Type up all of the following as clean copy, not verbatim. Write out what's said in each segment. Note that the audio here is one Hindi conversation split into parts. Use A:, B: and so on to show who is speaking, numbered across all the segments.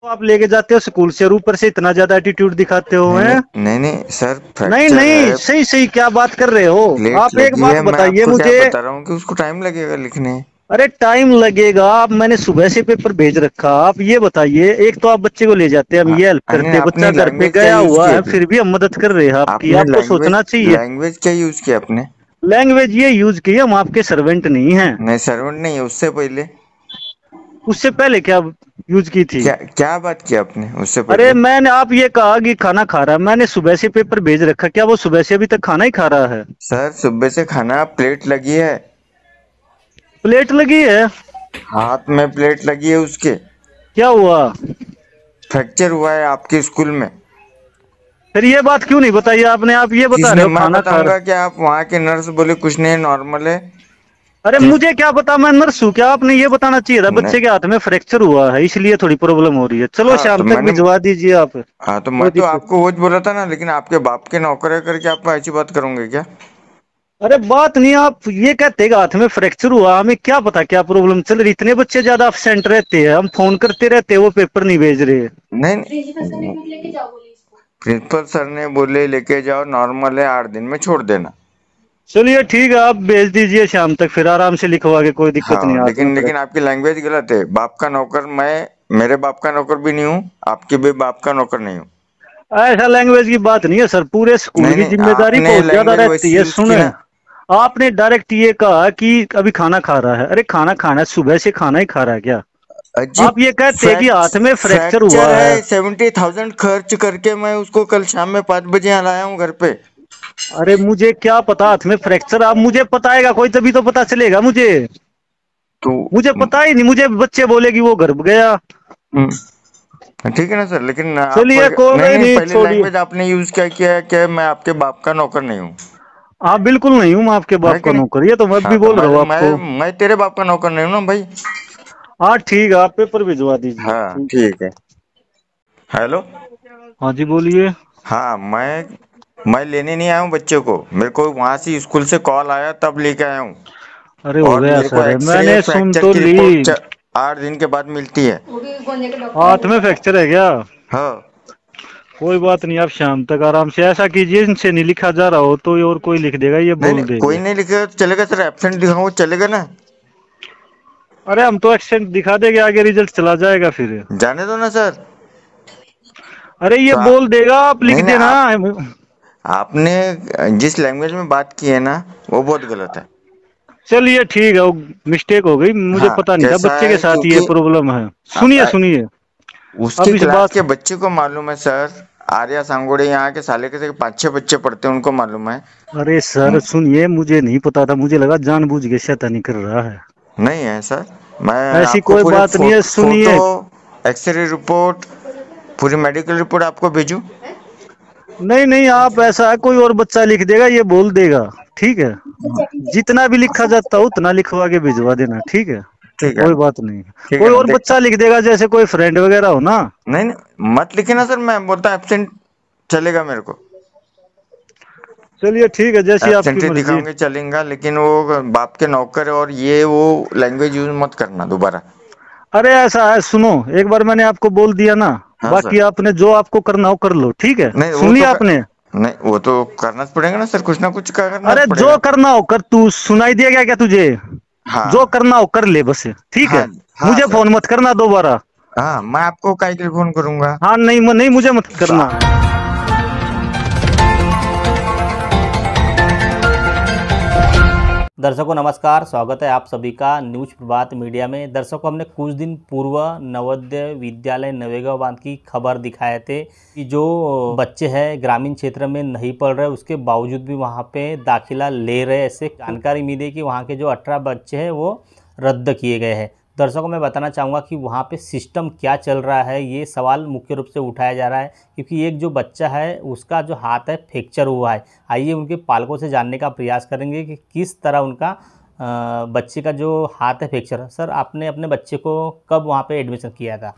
A: तो आप लेके जाते हो स्कूल से और ऊपर से इतना ज्यादा एटीट्यूड दिखाते हो
B: नहीं
A: हैं।
B: नहीं नहीं नहीं सर,
A: नहीं
B: फ्रैक्चर
A: नहीं,
B: है।
A: सही सही क्या बात कर रहे हो।
B: प्लेट
A: आप एक
B: लगी
A: बात
B: है, मैं
A: बताइए
B: आपको क्या
A: मुझे।
B: बता रहा हूँ कि उसको टाइम लगेगा लिखने।
A: अरे टाइम लगेगा, आप मैंने सुबह से पेपर भेज रखा। आप ये बताइए, एक तो आप बच्चे को ले जाते हैं, हम ये हेल्प
B: नहीं,
A: करते हैं,
B: आपने
A: बच्चा घर पे
B: लैंग्वेज क्या
A: गया
B: यूज
A: हुआ
B: की
A: है
B: अभी?
A: फिर भी हम मदद कर रहे हैं आपकी।
B: आपने
A: आपको
B: लैंग्वेज
A: सोचना चाहिए।
B: लैंग्वेज क्या यूज किया आपने?
A: लैंग्वेज ये यूज की, हम आपके सर्वेंट नहीं हैं।
B: नहीं, सर्वेंट नहीं है, उससे पहले
A: उससे पहले क्या यूज की थी?
B: क्या क्या बात की आपने उससे
A: अरे
B: पहले?
A: मैंने आप ये कहा कि खाना खा रहा है, मैंने सुबह से पेपर भेज रखा, क्या वो सुबह से अभी तक खाना ही खा रहा है?
B: सर, सुबह से खाना प्लेट लगी है,
A: प्लेट लगी है?
B: हाथ में प्लेट लगी है उसके।
A: क्या हुआ?
B: फ्रैक्चर हुआ है आपके स्कूल में।
A: फिर ये बात क्यों नहीं बताई आपने? आप ये बता रहे
B: किसने?
A: हो
B: मैं
A: खाना खा
B: बताऊंगा
A: रहा।
B: क्या? आप वहाँ के नर्स बोले कुछ नहीं, नॉर्मल है।
A: अरे
B: ठीक।
A: मुझे क्या पता, मैं नर्स हूँ क्या? आपने ये बताना चाहिए था
B: नहीं।
A: बच्चे के हाथ में फ्रैक्चर हुआ है इसलिए थोड़ी प्रॉब्लम हो रही है। चलो
B: हाँ तो
A: शाम तक
B: मैंने
A: भिजवा दीजिए आप।
B: हाँ तो मैं
A: कोई
B: तो
A: दिक्कत।
B: आपको वो बोला था ना, लेकिन आपके बाप के नौकर है करके आप ऐसी बात करोगे क्या?
A: अरे बात नहीं, आप ये कहते हैं कि हाथ में फ्रैक्चर हुआ, हमें क्या पता क्या प्रॉब्लम चल रही। इतने बच्चे ज्यादा absent रहते हैं, हम फोन करते रहते हैं, वो पेपर नहीं भेज रहे।
B: नहीं, प्रिंसिपल सर ने बोले लेके जाओ, नॉर्मल है, 8 दिन में छोड़ देना।
A: चलिए ठीक है, आप भेज दीजिए शाम तक, फिर आराम से लिखवा के, कोई दिक्कत नहीं
B: हाँ,
A: हाथ में
B: लेकिन
A: फ्रैक्चर।
B: आपकी लैंग्वेज गलत है। बाप का नौकर मैं, मेरे बाप का नौकर भी नहीं हूँ, आपके भी बाप का नौकर नहीं हूँ।
A: ऐसा लैंग्वेज की बात नहीं है सर, पूरे स्कूल
B: नहीं
A: की
B: नहीं,
A: जिम्मेदारी
B: आपने
A: बहुत ज्यादा
B: लैंग्वेज
A: रहती
B: वैसी
A: है।
B: यूज की
A: सुने,
B: ना।
A: आपने डायरेक्ट ये कहा कि अभी खाना खा रहा है। अरे खाना खाना है, सुबह से खाना ही खा रहा है क्या?
B: अजीब।
A: आप ये कहते हैं कि हाथ में फ्रैक्चर
B: फ्रैक्चर
A: हुआ है।
B: है, 70,000 खर्च करके मैं उसको कल शाम में 5 बजे यहाँ लाया हूँ घर पे।
A: अरे मुझे क्या पता हाथ में फ्रैक्चर, आप मुझे बताएगा कोई तभी तो पता चलेगा मुझे।
B: तो
A: मुझे पता ही नहीं, मुझे बच्चे बोले कि वो घर गया।
B: ठीक है ना सर, लेकिन आप
A: चलिए
B: नहीं
A: कोई
B: नहीं,
A: नहीं,
B: पहले
A: छोड़िए।
B: लैंग्वेज आपने यूज क्या किया है कि मैं आपके बाप का नौकर नहीं हूँ।
A: हाँ बिल्कुल नहीं हूँ मैं आपके
B: है
A: बाप
B: कि
A: का
B: नहीं?
A: नौकर, ये तो मैं
B: हाँ
A: भी
B: तो
A: बोल रहा हूँ आपको।
B: मैं तेरे बाप का नौकर नहीं हूँ ना भाई।
A: हाँ ठीक है, आप पेपर भिजवा दीजिए,
B: हाँ
A: ठीक।
B: ठीक है। हेलो।
A: हाँ जी बोलिए।
B: हाँ, मैं लेने नहीं आया हूँ बच्चे को, मेरे को वहां से स्कूल से कॉल आया तब लेके आया हूँ।
A: अरे हो
B: और
A: गया
B: मेरे को
A: सर,
B: एक्सरे
A: मैंने सुन
B: फ्रैक्चर
A: तो
B: की
A: ली।
B: रिपोर्ट 8 दिन के बाद मिलती है।
A: हाथ में फ्रैक्चर है क्या?
B: हाँ।
A: कोई बात नहीं, आप शाम तक आराम से ऐसा कीजिए, इनसे नहीं लिखा जा रहा हो तो और कोई लिख देगा, ये
B: नहीं
A: बोल
B: नहीं, कोई
A: देंगे।
B: नहीं लिखेगा तो चलेगा सर, एब्सेंट दिखाओ चलेगा ना।
A: अरे हम तो एक्सेंट दिखा देंगे, आगे रिजल्ट चला जाएगा फिर।
B: जाने दो ना सर।
A: अरे ये
B: तो
A: बोल देगा, आप लिख
B: नहीं नहीं,
A: देना।
B: आपने जिस लैंग्वेज में बात की है ना, वो बहुत गलत है।
A: चलिए ठीक है, वो मिस्टेक हो गई, मुझे
B: हाँ,
A: पता नहीं था
B: कैसा
A: बच्चे के
B: है
A: साथ ये
B: क्योंकि
A: प्रॉब्लम है।
B: आप
A: सुनिए सुनिए,
B: उसके
A: अब इस
B: क्लास
A: बात।
B: के बच्चे को मालूम है सर। आर्या सांगोड़े यहाँ के साले के 5-6 बच्चे पढ़ते हैं, उनको मालूम है।
A: अरे सर सुनिए, मुझे नहीं पता था, मुझे लगा जानबूझ के शैतानी कर रहा है।
B: नहीं है सर। मैं
A: ऐसी
B: आपको
A: कोई
B: पूरे
A: बात नहीं है,
B: फोटो,
A: सुनिए।
B: एक्सरे रिपोर्ट, पूरी मेडिकल रिपोर्ट आपको भेजूं?
A: नहीं नहीं, आप ऐसा है, कोई और बच्चा लिख देगा, ये बोल देगा। ठीक है, जितना भी लिखा जाता हो उतना लिखवा के भिजवा देना, ठीक है।
B: ठीक है
A: कोई
B: ना?
A: बात नहीं।
B: ठीक है
A: कोई
B: ना,
A: और
B: देखता।
A: बच्चा लिख देगा, जैसे कोई फ्रेंड वगैरह हो ना।
B: नहीं नहीं, मत लिखे ना सर, मैं बोलता एब्सेंट चलेगा मेरे को।
A: चलिए ठीक है, जैसी आपकी
B: एब्सेंट ही
A: मर्जी।
B: दिखाओगे चलेगा, लेकिन वो बाप के नौकर है और ये वो लैंग्वेज यूज मत करना दोबारा।
A: अरे ऐसा है, सुनो, एक बार मैंने आपको बोल दिया ना,
B: हाँ सर।
A: बाकी आपने जो आपको करना हो कर लो, ठीक है।
B: नहीं वो
A: सुन
B: तो
A: लिया आपने?
B: नहीं, वो तो करना पड़ेगा ना सर, कुछ ना कुछ करना
A: अरे जो
B: पड़ेगा।
A: करना हो कर, तू सुनाई देगा क्या तुझे? जो
B: हाँ
A: करना हो कर ले बस, ठीक
B: हाँ
A: है।
B: हाँ
A: मुझे
B: सर।
A: फोन मत करना दोबारा।
B: हाँ, मैं आपको काहे के लिए फोन करूंगा?
A: हाँ नहीं नहीं, मुझे मत करना।
C: दर्शकों नमस्कार, स्वागत है आप सभी का न्यूज प्रभात मीडिया में। दर्शकों, हमने कुछ दिन पूर्व नवोदय विद्यालय नवेगांव बांध की खबर दिखाए थे कि जो बच्चे हैं ग्रामीण क्षेत्र में नहीं पढ़ रहे, उसके बावजूद भी वहां पे दाखिला ले रहे, ऐसे जानकारी मिली कि वहां के जो 18 बच्चे हैं वो रद्द किए गए हैं। दर्शकों, मैं बताना चाहूँगा कि वहाँ पे सिस्टम क्या चल रहा है, ये सवाल मुख्य रूप से उठाया जा रहा है, क्योंकि एक जो बच्चा है उसका जो हाथ है फ्रैक्चर हुआ है। आइए उनके पालकों से जानने का प्रयास करेंगे कि किस तरह उनका बच्चे का जो हाथ है फ्रैक्चर। सर, आपने अपने बच्चे को कब वहाँ पे एडमिशन किया था?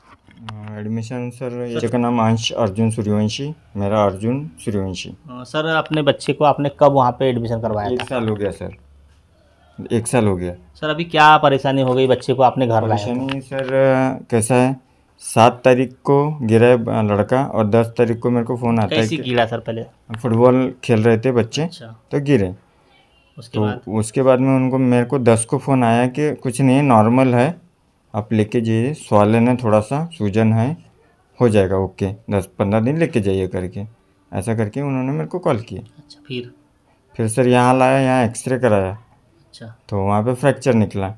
B: एडमिशन सर, ये का नाम अंश अर्जुन सूर्यवंशी, मेरा अर्जुन सूर्यवंशी।
C: सर, अपने बच्चे को आपने कब वहाँ पे एडमिशन करवाया था?
B: 1 साल हो गया सर, 1 साल हो गया।
C: सर, अभी क्या परेशानी हो गई बच्चे को आपने घर लाया था?
B: परेशानी सर कैसा है, 7 तारीख को गिरा है लड़का, और 10 तारीख को मेरे को फ़ोन आता है
C: कैसी
B: कि
C: गिरा सर पहले?
B: फुटबॉल खेल रहे थे बच्चे,
C: अच्छा,
B: तो गिरे।
C: उसके
B: तो
C: बाद?
B: उसके बाद में मेरे को 10 को फ़ोन आया कि कुछ नहीं, नॉर्मल है, आप लेके जाइए, स्वॉलन है, थोड़ा सा सूजन है, हो जाएगा, ओके, 10-15 दिन लेके जाइए करके। ऐसा करके उन्होंने मेरे को कॉल किया।
C: अच्छा, फिर?
B: सर यहाँ लाया, यहाँ एक्सरे कराया,
C: अच्छा,
B: तो वहाँ पे फ्रैक्चर निकला।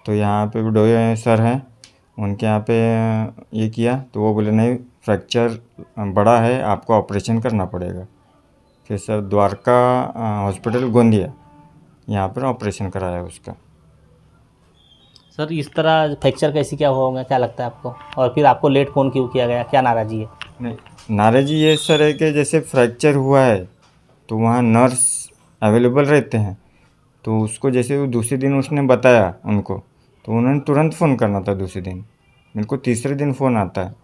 B: तो यहाँ पे डोए सर हैं, उनके यहाँ पे ये किया, तो वो बोले नहीं, फ्रैक्चर बड़ा है, आपको ऑपरेशन करना पड़ेगा। फिर सर द्वारका हॉस्पिटल गोंदिया, यहाँ पर ऑपरेशन कराया उसका।
C: सर इस तरह फ्रैक्चर कैसे क्या हुआ होगा, क्या लगता है आपको? और फिर आपको लेट फ़ोन क्यों किया गया, क्या नाराज़गी है?
B: नहीं, नाराज़ी ये सर है कि जैसे फ्रैक्चर हुआ है तो वहाँ नर्स अवेलेबल रहते हैं, तो उसको जैसे वो दूसरे दिन उसने बताया उनको, तो उन्होंने तुरंत फ़ोन करना था दूसरे दिन। मेरे को तीसरे दिन फ़ोन आता है।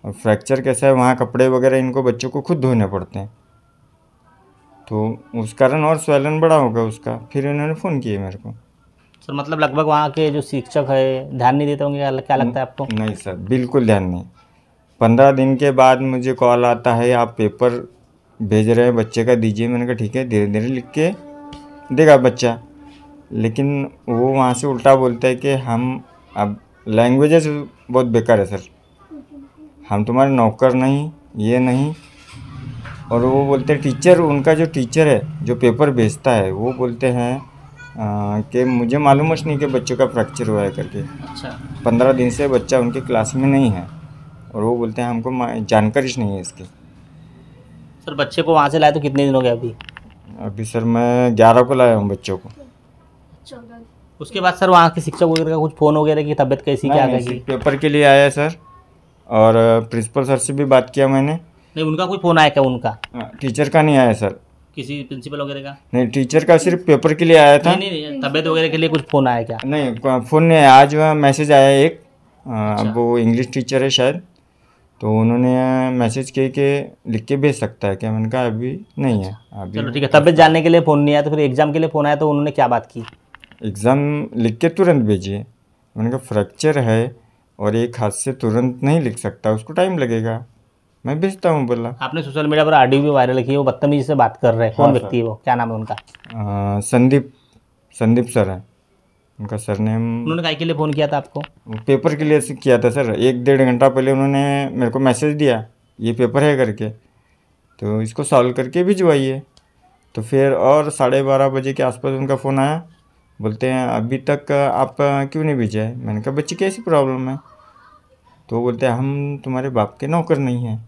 B: और फ्रैक्चर कैसा है, वहाँ कपड़े वगैरह इनको बच्चों को खुद धोने पड़ते हैं, तो उस कारण और स्वैलन बड़ा होगा उसका। फिर इन्होंने फ़ोन किए मेरे को।
C: सर मतलब लगभग वहाँ के जो शिक्षक है ध्यान नहीं देते होंगे, क्या लगता है आपको?
B: नहीं सर, बिल्कुल ध्यान नहीं। 15 दिन के बाद मुझे कॉल आता है, आप पेपर भेज रहे हैं बच्चे का, दीजिए। मैंने कहा ठीक है, धीरे धीरे लिख के देगा बच्चा। लेकिन वो वहाँ से उल्टा बोलता है कि हम, अब लैंग्वेजेस बहुत बेकार है सर, हम तुम्हारे नौकर नहीं, ये नहीं। और वो बोलते हैं टीचर, उनका जो टीचर है जो पेपर भेजता है, वो बोलते हैं कि मुझे मालूम नहीं कि बच्चों का फ्रैक्चर हुआ है करके।
C: अच्छा,
B: 15 दिन से बच्चा उनके क्लास में नहीं है, और वो बोलते हैं हमको जानकारी नहीं है इसकी।
C: सर बच्चे को वहाँ से लाए तो कितने दिन हो गए अभी?
B: अभी सर मैं 11 को लाया हूँ बच्चों को।
C: उसके बाद सर वहाँ के शिक्षक वगैरह का कुछ फ़ोन वगैरह की तबीयत कैसी, क्या
B: नहीं,
C: कही?
B: सिर्फ पेपर के लिए आया सर, और प्रिंसिपल सर से भी बात किया मैंने।
C: नहीं, उनका कोई फ़ोन आया क्या उनका?
B: टीचर का नहीं आया सर।
C: किसी प्रिंसिपल वगैरह का?
B: नहीं, टीचर का सिर्फ पेपर के लिए आया था।
C: नहीं, तबीयत वगैरह के लिए कुछ फ़ोन आया क्या?
B: नहीं, फ़ोन नहीं आया। आज मैसेज आया एक, अब वो इंग्लिश टीचर है शायद, तो उन्होंने मैसेज किए कि लिख के भेज सकता है क्या। मैंने कहा अभी नहीं है, अभी।
C: चलो ठीक है, तबीयत जानने के लिए फ़ोन नहीं आया तो फिर एग्ज़ाम के लिए फ़ोन आया तो उन्होंने क्या बात की?
B: एग्ज़ाम लिख के तुरंत भेजिए। मैंने कहा फ्रैक्चर है और एक हाथ से तुरंत नहीं लिख सकता, उसको टाइम लगेगा, मैं भेजता हूँ बोला।
C: आपने सोशल मीडिया पर ऑडियो भी वायरल की है, वो बदतमीजी से बात कर रहे हैं, कौन व्यक्ति है वो, क्या नाम है उनका?
B: संदीप सर है उनका सरनेम।
C: उन्होंने काय के लिए फ़ोन किया था आपको?
B: वो पेपर के लिए किया था सर। 1-1.5 घंटा पहले उन्होंने मेरे को मैसेज दिया, ये पेपर है करके, तो इसको सॉल्व करके भिजवाइए। तो फिर और 12:30 बजे के आसपास उनका फ़ोन आया, बोलते हैं अभी तक आप क्यों नहीं भेजा है। मैंने कहा बच्चे की ऐसी प्रॉब्लम है, तो बोलते हैं हम तुम्हारे बाप के नौकर नहीं हैं,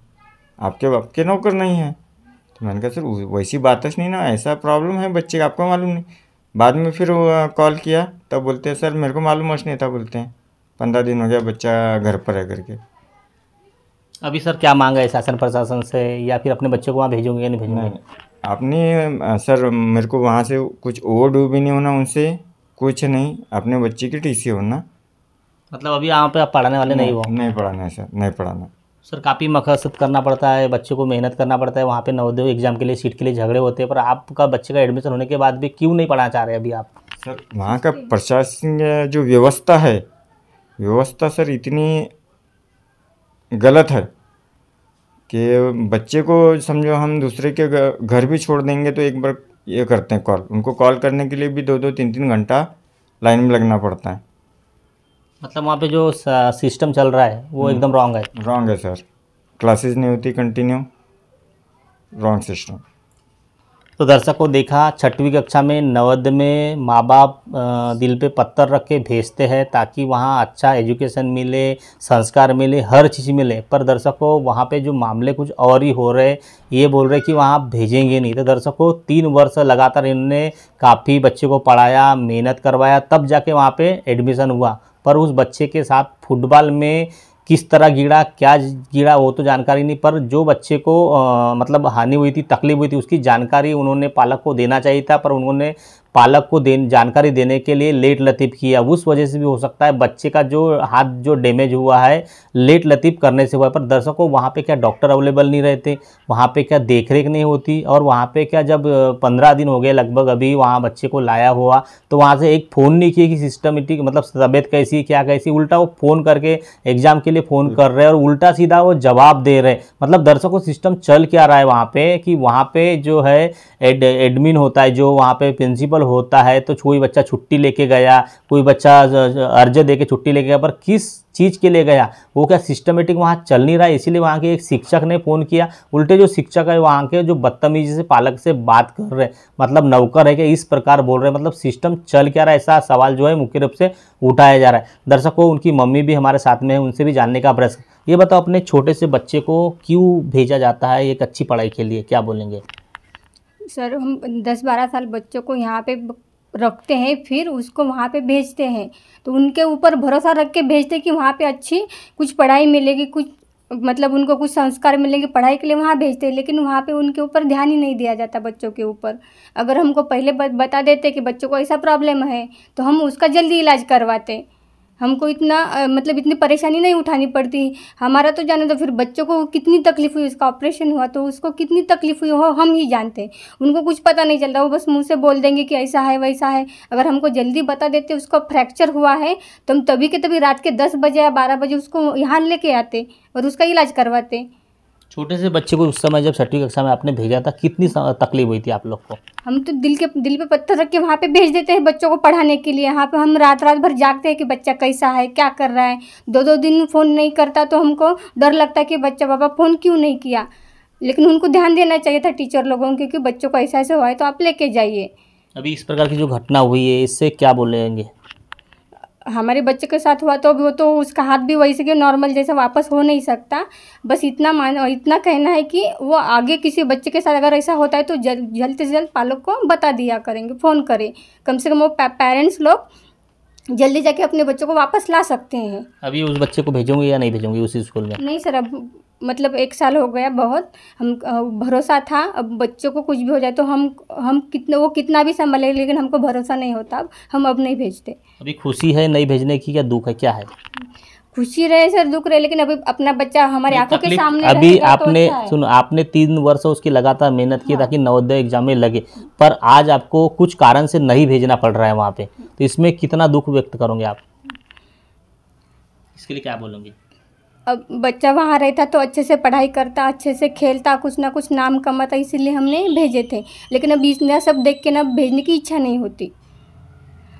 B: आपके बाप के नौकर नहीं हैं। तो मैंने कहा सर वैसी बात नहीं ना, ऐसा प्रॉब्लम है बच्चे का, आपको मालूम नहीं। बाद में फिर कॉल किया, तब बोलते हैं सर मेरे को मालूम नहीं था, बोलते हैं 15 दिन हो गया बच्चा घर पर है करके।
C: अभी सर क्या मांगा है शासन प्रशासन से, या फिर अपने बच्चे को वहाँ भेजोगे या नहीं भेजोगे?
B: नहीं, आपने सर मेरे को वहाँ से कुछ ओवरड्यू भी नहीं होना उनसे, कुछ नहीं, अपने बच्चे की टीसी होना।
C: मतलब अभी यहाँ पे आप पढ़ाने वाले नहीं हो?
B: नहीं पढ़ाना है सर, नहीं पढ़ाना।
C: सर काफ़ी मकसद करना पड़ता है, बच्चे को मेहनत करना पड़ता है, वहाँ पे नवोदय एग्जाम के लिए सीट के लिए झगड़े होते हैं, पर आपका बच्चे का एडमिशन होने के बाद भी क्यों नहीं पढ़ाना चाह रहे अभी आप?
B: सर वहाँ का प्रशासनिक जो व्यवस्था है, व्यवस्था सर इतनी गलत है कि बच्चे को समझो हम दूसरे के घर भी छोड़ देंगे तो एक बार ये करते हैं कॉल, उनको कॉल करने के लिए भी 2-2 3-3 घंटा लाइन में लगना पड़ता है।
C: मतलब वहाँ पे जो सिस्टम चल रहा है वो एकदम रॉन्ग है?
B: रॉन्ग है सर, क्लासेस नहीं होती कंटिन्यू, रॉन्ग सिस्टम।
C: तो दर्शकों देखा, 6वीं कक्षा में नवोदय में माँ बाप दिल पे पत्थर रख के भेजते हैं ताकि वहाँ अच्छा एजुकेशन मिले, संस्कार मिले, हर चीज़ मिले, पर दर्शकों वहाँ पे जो मामले कुछ और ही हो रहे, ये बोल रहे कि वहाँ भेजेंगे नहीं। तो दर्शकों 3 वर्ष लगातार इन्होंने काफ़ी बच्चे को पढ़ाया, मेहनत करवाया, तब जाके वहाँ पे एडमिशन हुआ, पर उस बच्चे के साथ फुटबॉल में किस तरह गिरा, क्या गिरा वो तो जानकारी नहीं, पर जो बच्चे को मतलब हानि हुई थी, तकलीफ हुई थी, उसकी जानकारी उन्होंने पालक को देना चाहिए था, पर उन्होंने पालक को जानकारी देने के लिए लेट लतीफ़ किया, उस वजह से भी हो सकता है बच्चे का जो हाथ जो डैमेज हुआ है लेट लतीफ़ करने से हुआ है। पर दर्शकों, वहाँ पे क्या डॉक्टर अवेलेबल नहीं रहते, वहाँ पे क्या देखरेख नहीं होती, और वहाँ पे क्या जब 15 दिन हो गए लगभग अभी वहाँ बच्चे को लाया हुआ, तो वहाँ से एक फ़ोन नहीं किया कि सिस्टमेटिक मतलब तबीयत कैसी क्या कैसी, उल्टा वो फ़ोन करके एग्ज़ाम के लिए फ़ोन कर रहे हैं और उल्टा सीधा वो जवाब दे रहे हैं। मतलब दर्शकों, सिस्टम चल क्या रहा है वहाँ पे कि वहाँ पे जो है एडमिन होता है, जो वहाँ पे प्रिंसिपल होता है, तो कोई बच्चा छुट्टी लेके गया, कोई बच्चा अर्ज दे के छुट्टी लेके गया, पर किस चीज़ के लिए गया वो क्या सिस्टमेटिक वहाँ चल नहीं रहा है। इसीलिए वहाँ के एक शिक्षक ने फ़ोन किया, उल्टे जो शिक्षक है वहाँ के जो बदतमीजी से पालक से बात कर रहे हैं, मतलब नौकर है कि इस प्रकार बोल रहे हैं, मतलब सिस्टम चल क्या रहा है, ऐसा सवाल जो है मुख्य रूप से उठाया जा रहा है। दर्शकों, उनकी मम्मी भी हमारे साथ में है, उनसे भी जानने का प्रयास। ये बताओ, अपने छोटे से बच्चे को क्यों भेजा जाता है एक अच्छी पढ़ाई के लिए, क्या बोलेंगे?
D: सर, हम 10-12 साल बच्चों को यहाँ पे रखते हैं, फिर उसको वहाँ पे भेजते हैं, तो उनके ऊपर भरोसा रख के भेजते हैं कि वहाँ पे अच्छी कुछ पढ़ाई मिलेगी, कुछ मतलब उनको कुछ संस्कार मिलेंगे, पढ़ाई के लिए वहाँ भेजते हैं। लेकिन वहाँ पे उनके ऊपर ध्यान ही नहीं दिया जाता बच्चों के ऊपर। अगर हमको पहले बता देते कि बच्चों को ऐसा प्रॉब्लम है तो हम उसका जल्दी इलाज करवाते, हमको इतना मतलब इतनी परेशानी नहीं उठानी पड़ती। हमारा तो जाने दो, फिर बच्चों को कितनी तकलीफ़ हुई, उसका ऑपरेशन हुआ तो उसको कितनी तकलीफ़ हुई हो हम ही जानते हैं, उनको कुछ पता नहीं चलता, वो बस मुंह से बोल देंगे कि ऐसा है वैसा है। अगर हमको जल्दी बता देते उसको फ्रैक्चर हुआ है तो हम तभी के तभी रात के 10 बजे या 12 बजे उसको यहाँ लेके आते और उसका इलाज करवाते।
C: छोटे से बच्चे को उस समय जब 6वीं कक्षा में आपने भेजा था, कितनी तकलीफ हुई थी आप लोग को?
D: हम तो दिल पे पत्थर रख के वहाँ पे भेज देते हैं बच्चों को पढ़ाने के लिए। यहाँ पे हम रात भर जागते हैं कि बच्चा कैसा है, क्या कर रहा है। 2-2 दिन फ़ोन नहीं करता तो हमको डर लगता है कि बच्चा बाबा फ़ोन क्यों नहीं किया। लेकिन उनको ध्यान देना चाहिए था टीचर लोगों को, क्योंकि बच्चों को ऐसा हुआ है तो आप लेके जाइए।
C: अभी इस प्रकार की जो घटना हुई है, इससे क्या बोलेंगे?
D: हमारे बच्चे के साथ हुआ तो वो तो उसका हाथ भी वैसे कि नॉर्मल जैसा वापस हो नहीं सकता। बस इतना कहना है कि वो आगे किसी बच्चे के साथ अगर ऐसा होता है तो जल्द से जल्द पालक को बता दिया करेंगे, फ़ोन करें। कम से कम वो पेरेंट्स लोग जल्दी जाके अपने बच्चों को वापस ला सकते हैं।
C: अभी उस बच्चे को भेजोगे या नहीं भेजोगे उसी स्कूल में?
D: नहीं सर, अब मतलब 1 साल हो गया, बहुत हम भरोसा था। अब बच्चों को कुछ भी हो जाए तो हम कितना भी संभाले, लेकिन हमको भरोसा नहीं होता, हम अब नहीं भेजते।
C: अभी खुशी है नहीं भेजने की, क्या दुख है, क्या है?
D: खुशी रहे सर, दुख रहे, लेकिन अभी अपना बच्चा हमारी आंखों के सामने
C: अभी
D: रहेगा
C: आपने
D: तो अच्छा है।
C: सुनो, आपने 3 वर्ष उसकी लगातार मेहनत की ताकि नवोदय एग्जाम में लगे, पर आज आपको कुछ कारण से नहीं भेजना पड़ रहा है वहाँ पे, तो इसमें कितना दुख व्यक्त करोगे आप? इसके लिए क्या बोलोगे?
D: अब बच्चा वहाँ रहता तो अच्छे से पढ़ाई करता, अच्छे से खेलता, कुछ ना कुछ नाम कमाता, इसीलिए हमने भेजे थे। लेकिन अब इतना सब देख के ना भेजने की इच्छा नहीं होती।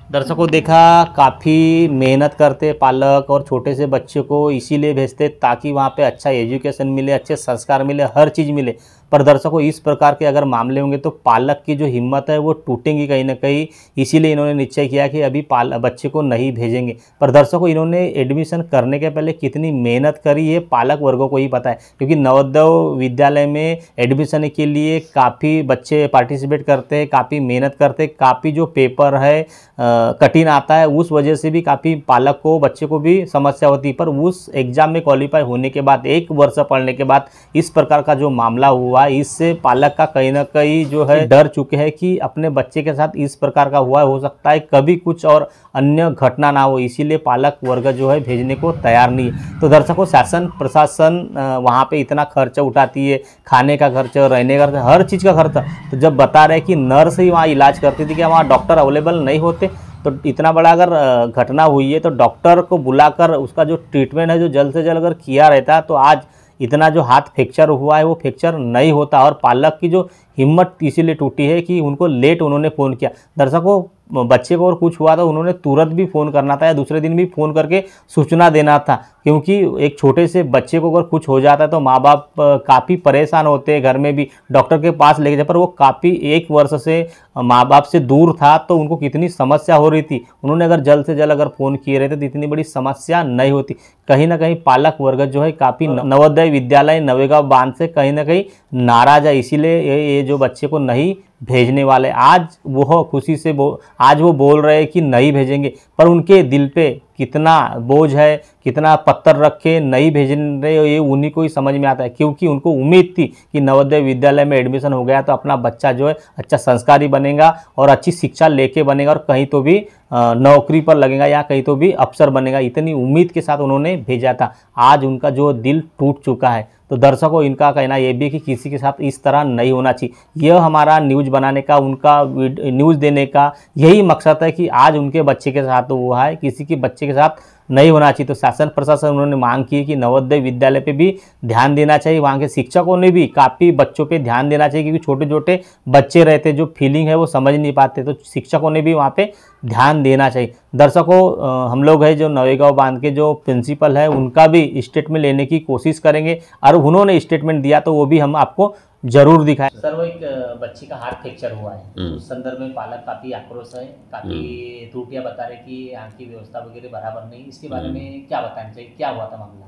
C: दर्शकों, देखा, काफ़ी मेहनत करते पालक और छोटे से बच्चे को इसीलिए भेजते ताकि वहाँ पे अच्छा एजुकेशन मिले, अच्छे संस्कार मिले, हर चीज़ मिले। पर दर्शकों, इस प्रकार के अगर मामले होंगे तो पालक की जो हिम्मत है वो टूटेंगी कहीं ना कहीं। इसीलिए इन्होंने निश्चय किया कि अभी बच्चे को नहीं भेजेंगे। पर दर्शकों, इन्होंने एडमिशन करने के पहले कितनी मेहनत करी है पालक वर्गों को ही पता है, क्योंकि नवोदय विद्यालय में एडमिशन के लिए काफ़ी बच्चे पार्टिसिपेट करते हैं, काफ़ी मेहनत करते हैं, काफ़ी जो पेपर है कठिन आता है, उस वजह से भी काफ़ी पालक को, बच्चे को भी समस्या होती है। पर उस एग्ज़ाम में क्वालिफाई होने के बाद 1 वर्ष पढ़ने के बाद इस प्रकार का जो मामला हुआ, इससे पालक का कहीं ना कहीं जो है डर चुके हैं कि अपने बच्चे के साथ इस प्रकार का हुआ, हो सकता है कभी कुछ और अन्य घटना ना हो, इसीलिए पालक वर्ग जो है भेजने को तैयार नहीं है। तो दर्शकों, शासन प्रशासन वहाँ पे इतना खर्च उठाती है, खाने का खर्च, रहने का खर्च, हर चीज़ का खर्च। तो जब बता रहे कि नर्स ही वहाँ इलाज करती थी, क्या वहाँ डॉक्टर अवेलेबल नहीं होते? तो इतना बड़ा अगर घटना हुई है तो डॉक्टर को बुलाकर उसका जो ट्रीटमेंट है जो जल्द से जल्द अगर किया रहता तो आज इतना जो हाथ फ्रैक्चर हुआ है वो फ्रैक्चर नहीं होता। और पालक की जो हिम्मत इसीलिए टूटी है कि उनको लेट उन्होंने फ़ोन किया। दर्शकों, बच्चे को और कुछ हुआ तो उन्होंने तुरंत भी फ़ोन करना था या दूसरे दिन भी फ़ोन करके सूचना देना था, क्योंकि एक छोटे से बच्चे को अगर कुछ हो जाता है तो माँ बाप काफ़ी परेशान होते हैं, घर में भी डॉक्टर के पास लेके जाए, पर वो काफ़ी 1 वर्ष से माँ बाप से दूर था तो उनको कितनी समस्या हो रही थी। उन्होंने अगर जल्द से जल्द अगर फ़ोन किए रहते तो इतनी बड़ी समस्या नहीं होती। कहीं ना कहीं पालक वर्ग जो है काफ़ी नवोदय विद्यालय नवेगांव बांध से कहीं ना कहीं नाराज़ है, इसीलिए ये जो बच्चे को नहीं भेजने वाले। आज वो खुशी से आज वो बोल रहे हैं कि नहीं भेजेंगे, पर उनके दिल पे कितना बोझ है, कितना पत्थर रखे नहीं भेज रहे, ये उन्हीं को ही समझ में आता है। क्योंकि उनको उम्मीद थी कि नवोदय विद्यालय में एडमिशन हो गया तो अपना बच्चा जो है अच्छा संस्कारी बनेगा और अच्छी शिक्षा लेके बनेगा और कहीं तो भी नौकरी पर लगेगा या कहीं तो भी अफसर बनेगा, इतनी उम्मीद के साथ उन्होंने भेजा था। आज उनका जो दिल टूट चुका है। तो दर्शकों, इनका कहना ये भी है कि किसी के साथ इस तरह नहीं होना चाहिए। यह हमारा न्यूज़ बनाने का, उनका न्यूज़ देने का यही मकसद है कि आज उनके बच्चे के साथ हुआ है, किसी के बच्चे के साथ नहीं होना चाहिए। तो शासन प्रशासन उन्होंने मांग की है कि नवोदय विद्यालय पे भी ध्यान देना चाहिए, वहाँ के शिक्षकों ने भी काफ़ी बच्चों पे ध्यान देना चाहिए, क्योंकि छोटे छोटे बच्चे रहते जो फीलिंग है वो समझ नहीं पाते, तो शिक्षकों ने भी वहाँ पे ध्यान देना चाहिए। दर्शकों, हम लोग है जो नवेगांव बांध के जो प्रिंसिपल है उनका भी स्टेटमेंट लेने की कोशिश करेंगे, और उन्होंने स्टेटमेंट दिया तो वो भी हम आपको जरूर दिखाएं। सर, वो एक बच्ची का हाथ फ्रैक्चर हुआ है, उस संदर्भ में पालक काफी आक्रोश है, काफी त्रुटियां बता रहे कि यहाँ की व्यवस्था वगैरह बराबर नहीं। इसके बारे में क्या बताना चाहिए, क्या हुआ था मामला?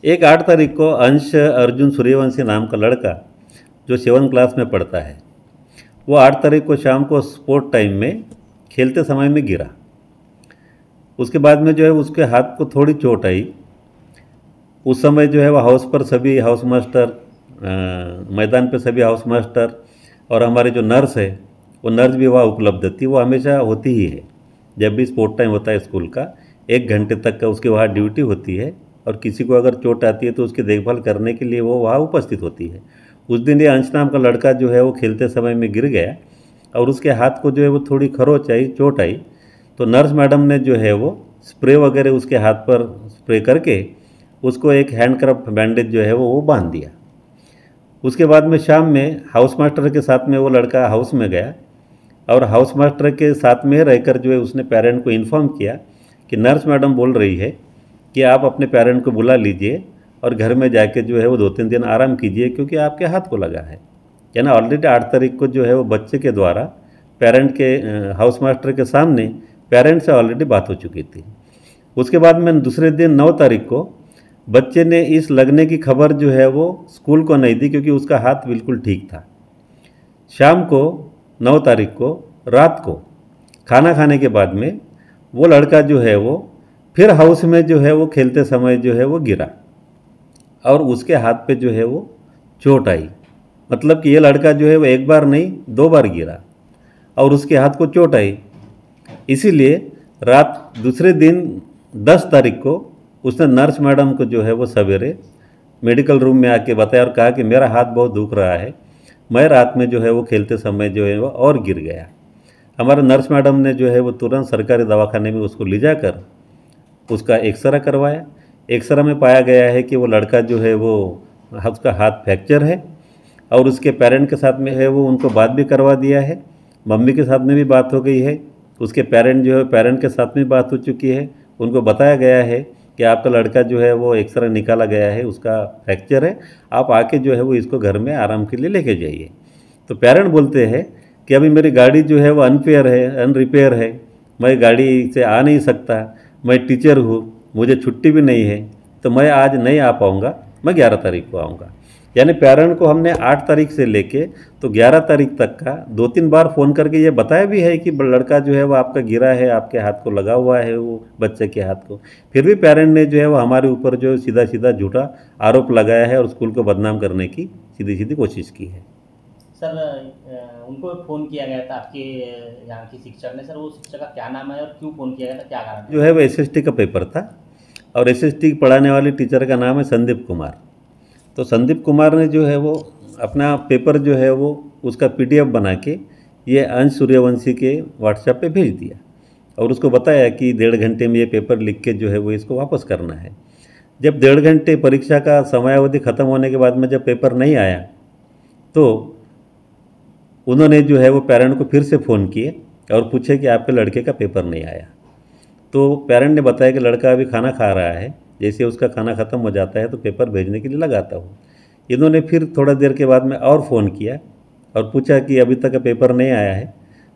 E: एक 8 तारीख को अंश अर्जुन सूर्यवंशी नाम का लड़का जो 7th क्लास में पढ़ता है, वो 8 तारीख को शाम को स्पोर्ट टाइम में खेलते समय में गिरा। उसके बाद में जो है उसके हाथ को थोड़ी चोट आई। उस समय जो है वो हाउस पर सभी हाउस मास्टर, मैदान पे सभी हाउस मास्टर और हमारे जो नर्स है वो नर्स भी वहाँ उपलब्ध थी। वो हमेशा होती ही है, जब भी स्पोर्ट टाइम होता है स्कूल का 1 घंटे तक का उसकी वहाँ ड्यूटी होती है, और किसी को अगर चोट आती है तो उसकी देखभाल करने के लिए वो वहाँ उपस्थित होती है। उस दिन ये अंश नाम का लड़का जो है वो खेलते समय में गिर गया और उसके हाथ को जो है वो थोड़ी खरोच आई, चोट आई। तो नर्स मैडम ने जो है वो स्प्रे वगैरह उसके हाथ पर स्प्रे करके उसको एक हैंडक्राफ्ट बैंडेज जो है वो बांध दिया। उसके बाद में शाम में हाउस मास्टर के साथ में वो लड़का हाउस में गया, और हाउस मास्टर के साथ में रहकर जो है उसने पेरेंट को इन्फॉर्म किया कि नर्स मैडम बोल रही है कि आप अपने पेरेंट को बुला लीजिए और घर में जाके जो है वो 2-3 दिन आराम कीजिए, क्योंकि आपके हाथ को लगा है। यानी ऑलरेडी 8 तारीख को जो है वो बच्चे के द्वारा पेरेंट के हाउस मास्टर के सामने पेरेंट से ऑलरेडी बात हो चुकी थी। उसके बाद में दूसरे दिन 9 तारीख को बच्चे ने इस लगने की खबर जो है वो स्कूल को नहीं दी, क्योंकि उसका हाथ बिल्कुल ठीक था। शाम को 9 तारीख को रात को खाना खाने के बाद में वो लड़का जो है वो फिर हाउस में जो है वो खेलते समय जो है वो गिरा, और उसके हाथ पे जो है वो चोट आई। मतलब कि ये लड़का जो है वो 1 बार नहीं 2 बार गिरा और उसके हाथ को चोट आई। इसीलिए रात दूसरे दिन 10 तारीख को उसने नर्स मैडम को जो है वो सवेरे मेडिकल रूम में आके बताया और कहा कि मेरा हाथ बहुत दुख रहा है, मैं रात में जो है वो खेलते समय जो है वो और गिर गया। हमारे नर्स मैडम ने जो है वो तुरंत सरकारी दवाखाने में उसको ले जाकर उसका एक्सरा करवाया। एक्सरा में पाया गया है कि वो लड़का जो है वो उसका हाथ फ्रैक्चर है, और उसके पेरेंट के साथ में है वो उनको बात भी करवा दिया है। मम्मी के साथ में भी बात हो गई है, उसके पेरेंट जो है पेरेंट के साथ में बात हो चुकी है। उनको बताया गया है कि आपका लड़का जो है वो एक्सरे निकाला गया है, उसका फ्रैक्चर है, आप आके जो है वो इसको घर में आराम के लिए लेके जाइए। तो पेरेंट बोलते हैं कि अभी मेरी गाड़ी जो है वो अनपेयर है, अनरिपेयर है, मैं गाड़ी से आ नहीं सकता, मैं टीचर हूँ, मुझे छुट्टी भी नहीं है, तो मैं आज नहीं आ पाऊँगा, मैं 11 तारीख को आऊँगा। यानी पेरेंट को हमने 8 तारीख से लेके तो 11 तारीख तक का 2-3 बार फ़ोन करके ये बताया भी है कि लड़का जो है वो आपका गिरा है, आपके हाथ को लगा हुआ है वो बच्चे के हाथ को। फिर भी पेरेंट ने जो है वो हमारे ऊपर जो सीधा सीधा झूठा आरोप लगाया है और स्कूल को बदनाम करने की सीधी सीधी कोशिश की है।
C: सर, उनको फ़ोन किया गया था आपके यहाँ की शिक्षक ने, सर वो शिक्षक का क्या नाम है और क्यों फ़ोन किया गया था, क्या कारण
E: जो है वो SST का पेपर था, और SST पढ़ाने वाले टीचर का नाम है संदीप कुमार। तो संदीप कुमार ने जो है वो अपना पेपर जो है वो उसका PDF बना के ये अंश सूर्यवंशी के व्हाट्सएप पे भेज दिया, और उसको बताया कि 1.5 घंटे में ये पेपर लिख के जो है वो इसको वापस करना है। जब 1.5 घंटे परीक्षा का समयावधि ख़त्म होने के बाद में जब पेपर नहीं आया, तो उन्होंने जो है वो पेरेंट को फिर से फ़ोन किए और पूछे कि आपके लड़के का पेपर नहीं आया। तो पेरेंट ने बताया कि लड़का अभी खाना खा रहा है, जैसे उसका खाना ख़त्म हो जाता है तो पेपर भेजने के लिए लगाता हूँ। इन्होंने फिर थोड़ा देर के बाद में और फ़ोन किया और पूछा कि अभी तक पेपर नहीं आया है,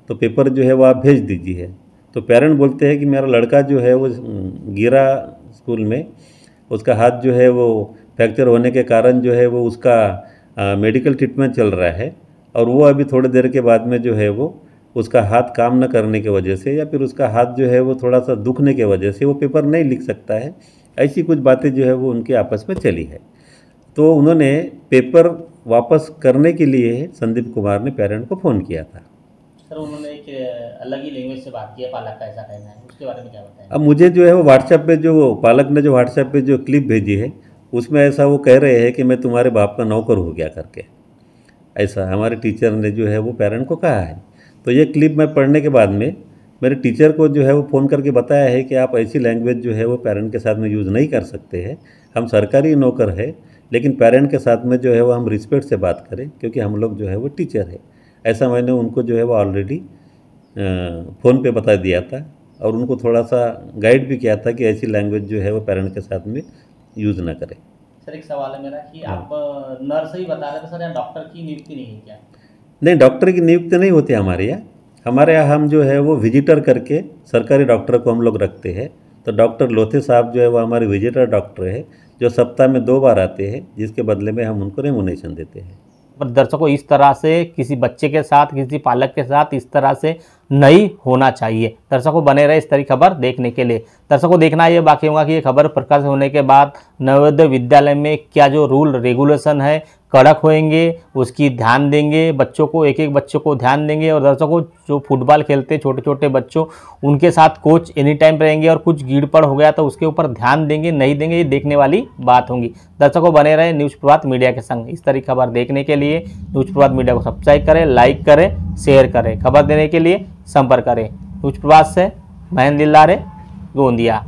E: तो पेपर जो है वो आप भेज दीजिए। तो पेरेंट बोलते हैं कि मेरा लड़का जो है वो गिरा स्कूल में, उसका हाथ जो है वो फ्रैक्चर होने के कारण जो है वो उसका मेडिकल ट्रीटमेंट चल रहा है, और वो अभी थोड़ी देर के बाद में जो है वो उसका हाथ काम न करने की वजह से या फिर उसका हाथ जो है वो थोड़ा सा दुखने की वजह से वो पेपर नहीं लिख सकता है। ऐसी कुछ बातें जो है वो उनके आपस में चली है। तो उन्होंने पेपर वापस करने के लिए संदीप कुमार ने पेरेंट को फ़ोन किया था।
C: सर उन्होंने एक अलग ही लैंग्वेज से बात की है, पालक का ऐसा कहना है, उसके बारे में क्या बताएं?
E: अब मुझे जो है वो व्हाट्सएप पे जो पालक ने जो व्हाट्सएप पे जो क्लिप भेजी है उसमें ऐसा वो कह रहे हैं कि मैं तुम्हारे बाप का नौकर हो गया करके, ऐसा हमारे टीचर ने जो है वो पेरेंट को कहा है। तो ये क्लिप मैं पढ़ने के बाद में मेरे टीचर को जो है वो फ़ोन करके बताया है कि आप ऐसी लैंग्वेज जो है वो पेरेंट के साथ में यूज़ नहीं कर सकते हैं। हम सरकारी नौकर है, लेकिन पेरेंट के साथ में जो है वो हम रिस्पेक्ट से बात करें, क्योंकि हम लोग जो है वो टीचर है। ऐसा मैंने उनको जो है वो ऑलरेडी फ़ोन पे बता दिया था और उनको थोड़ा सा गाइड भी किया था कि ऐसी लैंग्वेज जो है वो पेरेंट के साथ में यूज़ ना करें।
C: सर एक सवाल है मेरा कि आप नर्स ही बता रहे थे सर, या डॉक्टर की नियुक्ति नहीं है क्या?
E: नहीं, डॉक्टर की नियुक्ति नहीं होती हमारे यहाँ हम जो है वो विजिटर करके सरकारी डॉक्टर को हम लोग रखते हैं। तो डॉक्टर लोथे साहब जो है वो हमारे विजिटर डॉक्टर है, जो सप्ताह में 2 बार आते हैं, जिसके बदले में हम उनको रेमुनेशन देते हैं।
C: पर दर्शकों, इस तरह से किसी बच्चे के साथ, किसी पालक के साथ इस तरह से नहीं होना चाहिए। दर्शकों बने रहे इस तरह की खबर देखने के लिए। दर्शकों देखना ये बाकी होगा कि ये खबर प्रकाश होने के बाद नवोदय विद्यालय में क्या जो रूल रेगुलेशन है कड़क होएंगे, उसकी ध्यान देंगे, बच्चों को एक एक बच्चों को ध्यान देंगे। और दर्शकों जो फुटबॉल खेलते छोटे छोटे बच्चों, उनके साथ कोच एनी टाइम रहेंगे और कुछ गीड़पड़ हो गया तो उसके ऊपर ध्यान देंगे नहीं देंगे, ये देखने वाली बात होंगी। दर्शकों बने रहे न्यूज़ प्रभात मीडिया के संग। इस तरह की खबर देखने के लिए न्यूज़ प्रभात मीडिया को सब्सक्राइब करें, लाइक करें, शेयर करें। खबर देने के लिए संपर्क करें। न्यूज़ प्रभात से महेंद्र दिलदारे, गोंदिया।